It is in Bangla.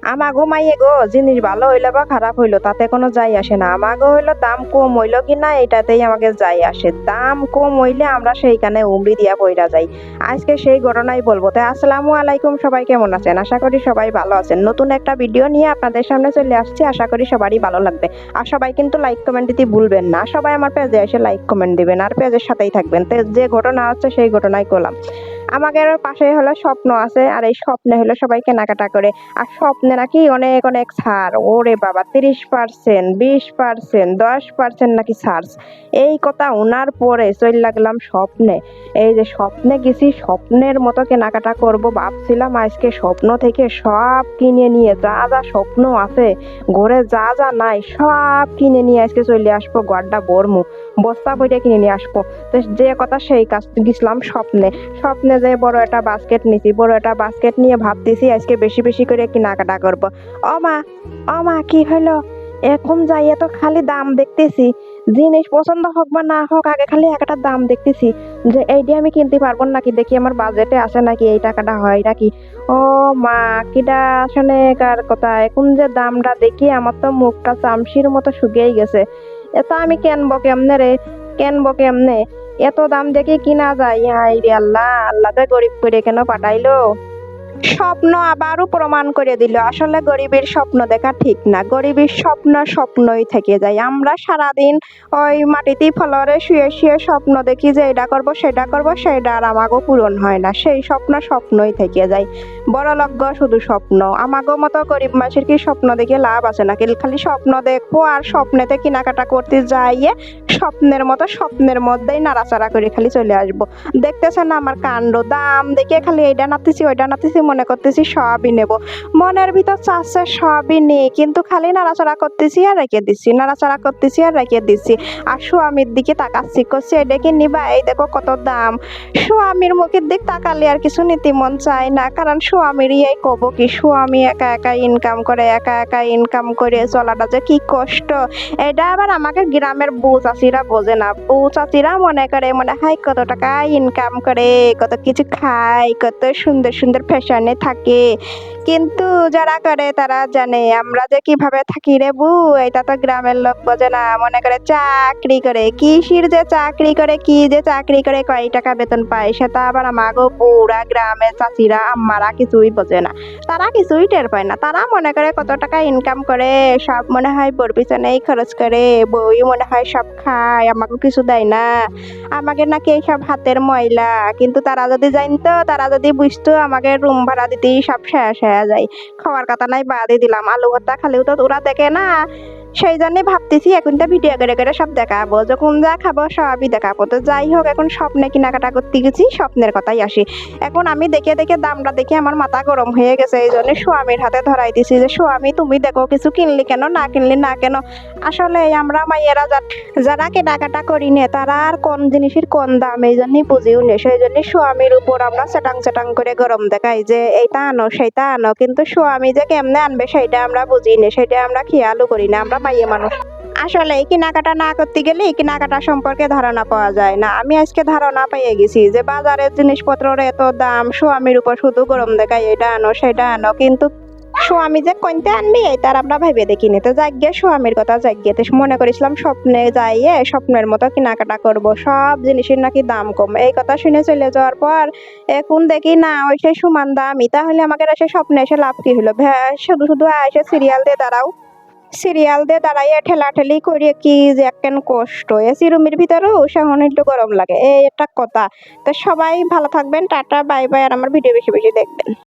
আমাগো মাইয়ে গো জিনিস ভালো হইলো বা খারাপ হইলো তাতে কোনো যাই আসে না। আমাগো হইলো দাম কম হইলো কি না এটাতেই আমাকে যাই আসে। দাম কম হইলে আমরা সেইখানে উমরি দিয়া পইরা যাই। আজকে সেই ঘটনাই বলবো। তাই আসসালামু আলাইকুম, সবাই কেমন আছেন? আশা করি সবাই ভালো আছেন। নতুন একটা ভিডিও নিয়ে আপনাদের সামনে চলে আসছি, আশা করি সবারই ভালো লাগবে। আর সবাই কিন্তু লাইক কমেন্ট দিতে ভুলবেন না। সবাই আমার পেজে এসে লাইক কমেন্ট দিবেন আর পেজের সাথেই থাকবেন। তো যে ঘটনা হচ্ছে সেই ঘটনাই করলাম। আমাদের পাশে হলো স্বপ্ন আছে, আর এই স্বপ্নে হলো সবাই কেনাকাটা করে। আর স্বপ্নে নাকি অনেক অনেক ছাড়, ওরে বাবা 30%, 20%, 10% নাকি ছাড়। এই কথা ওনার পরে চল লাগলাম স্বপ্নে। এই যে স্বপ্নে গেছি, স্বপ্নের মতো কেনাকাটা করব ভাবছিলাম। আজকে স্বপ্ন থেকে সব কিনে নিয়ে যা যা স্বপ্ন আছে ঘরে যা যা নাই সব কিনে নিয়ে আজকে চলে আসবো। গড়টা বরমু বস্তা বইটা কিনে নিয়ে আসবো। তো যে কথা সেই কাজ গেছিলাম স্বপ্নে। স্বপ্নে যে বড় একটা বাস্কেট নিছি, বড় একটা বাস্কেট নিয়ে ভাবতেছি আজকে বেশি বেশি করে কেনাকাটা করব। ও মা, ও মা, কি হলো? এখন যাইয়ে তো খালি দাম দেখতেছি। জিনিস পছন্দ হোক বা না হোক আগে খালি একটা দাম দেখতেছি যে এইটা আমি কিনতে পারবো নাকি, দেখি আমার বাজেটে আসে নাকি, এই টাকাটা হয় নাকি। ও মা, কিটা আসলে কার কথা, এখন যে দামটা দেখি আমার তো মুখটা চামচির মতো শুকিয়ে গেছে। এটা আমি কেনবো কেমনে রে, কেনবো কেমনে? এত দাম দেখে কিনা যায়? হাই রে আল্লাহ, আল্লাহ তো গরিব করে কেন পাঠাইলো? স্বপ্ন আবারও প্রমাণ করে দিল আসলে গরিবের স্বপ্ন দেখা ঠিক না। গরিবের স্বপ্ন স্বপ্নই থেকে যায়। আমরা সারাদিন ওই মাটিতে ফলরে শুয়ে শুয়ে স্বপ্ন দেখি যে এটা করব সেটা করব, সেটা আর আমাগো পূরণ হয় না। সেই স্বপ্ন স্বপ্নই থেকে যায়। বড় লগ্য শুধু স্বপ্ন। আমাগো মতো গরিব মানুষের কি স্বপ্ন দেখে লাভ আছে নাকি? খালি স্বপ্ন দেখবো আর স্বপ্নেতে কেনাকাটা করতে যাইয়ে স্বপ্নের মতো স্বপ্নের মধ্যেই নাড়াচাড়া করে খালি চলে আসবো। দেখতেছেন না আমার কাণ্ড? দাম দেখে খালি এইটা নাতিছি ওইটা নাতিছি মনে করতেছি সবই নেব। মনের ভিতর চাচ্ছে সবই নেই, কিন্তু খালি নাড়াচাড়া করতেছি আর রেখে দিচ্ছি, নাড়াচাড়া করতেছি আর রেখে দিচ্ছি। আর স্বামীর দিকে তাকাচ্ছি, করছি এটা কি নিবা, এই দেখো কত দাম। স্বামীর মুখের দিক তাকালে আর কিছু নিতে মন চায় না, কারণ স্বামীরই এই কব কি, স্বামী একা একা ইনকাম করে, একা একা ইনকাম করে চলাটা যে কি কষ্ট। এটা আবার আমাকে গ্রামের বউ চাচিরা বোঝে না। বউ চাচিরা মনে করে মনে হয় কত টাকা ইনকাম করে, কত কিছু খায়, কত সুন্দর সুন্দর ফ্যাশনে থাকে। কিন্তু যারা করে তারা জানে আমরা যে কিভাবে থাকি রে বউ, এটা তো গ্রামের লোক বোঝে না। মনে করে চাকরি করে, কিসির যে চাকরি করে, কি যে চাকরি করে, কয় টাকা বেতন পায়, সেটা আবার আমাগো বউরা গ্রামের চাচিরা আম্মারা কিছুই বোঝে না। তারা কিছুই টের পায় না। তারা মনে করে কত টাকা ইনকাম করে, সব মনে হয় বোর পিছনেই খরচ করে, বই মনে হয় সব খায়, আমাকে কিছু দেয় না। আমাকে নাকি এইসব হাতের ময়লা। কিন্তু তারা যদি জানতো, তারা যদি বুঝতো, আমাকে রুম ভাড়া দিতেই সব শেষ হয়ে যায়। খাওয়ার কথা নাই বাদই দিলাম, আলু ভর্তা খালেও তো ওরা দেখে না। সেই জন্যই ভাবতেছি এখন তো ভিডিও করে করে সব দেখাবো, যখন যা খাবো সবই দেখাবো। তো যাই হোক, এখন স্বপ্নে কেনাকাটা করতে গেছি, স্বপ্নের কথাই আসি। এখন আমি দেখে দেখে দামটা দেখে আমার মাথা গরম হয়ে গেছে। এই জন্য স্বামীর হাতে ধরাই দিছি যে স্বামী তুমি দেখো কিছু কিনলি কেন, না কিনলি না কেন। আসলে আমরা মাইয়েরা যারা কেনাকাটা করি নে তারা আর কোন জিনিসের কোন দাম এই জন্যই বুঝিও নে। সেই জন্য স্বামীর উপর আমরা চেটাং চেটাং করে গরম দেখাই যে এইটা আনো সেইটা আনো, কিন্তু স্বামী যে কেমনে আনবে সেইটা আমরা বুঝি নে, সেটা আমরা খেয়ালও করি না, আমরা মাইয়ে মানুষ। আসলে এই কেনাকাটা না করতে গেলে এই কেনাকাটা সম্পর্কে ধারণা পাওয়া যায় না। আমি আজকে ধারণা পেয়ে গেছি যে বাজারের জিনিসপত্রের এত দাম, স্বামীর উপর শুধু গরম দেখাই এটা আনো সেটা আনো, কিন্তু স্বামী যে কোনটা আনবি তার আমরা ভেবে দেখিনি। তো যাগ্গে স্বামীর কথা যাগ্গে, তো মনে করেছিলাম স্বপ্নে যাইয়ে স্বপ্নের মতো কেনাকাটা করব, সব জিনিসের নাকি দাম কম। এই কথা শুনে চলে যাওয়ার পর এখন দেখি না ওই সেই সমান দামই। তাহলে আমাকে এসে স্বপ্নে এসে লাভ কি হলো? শুধু শুধু এসে সিরিয়াল দিয়ে দাঁড়াও, সিরিয়াল দিয়ে দাঁড়াইয়া ঠেলাঠেলি করে কি যে একখান কষ্ট। এসি রুমের ভিতরেও সেমন একটু গরম লাগে, এই একটা কথা। তো সবাই ভালো থাকবেন, টাটা বাই বাই, আর আমার ভিডিও বেশি বেশি দেখবেন।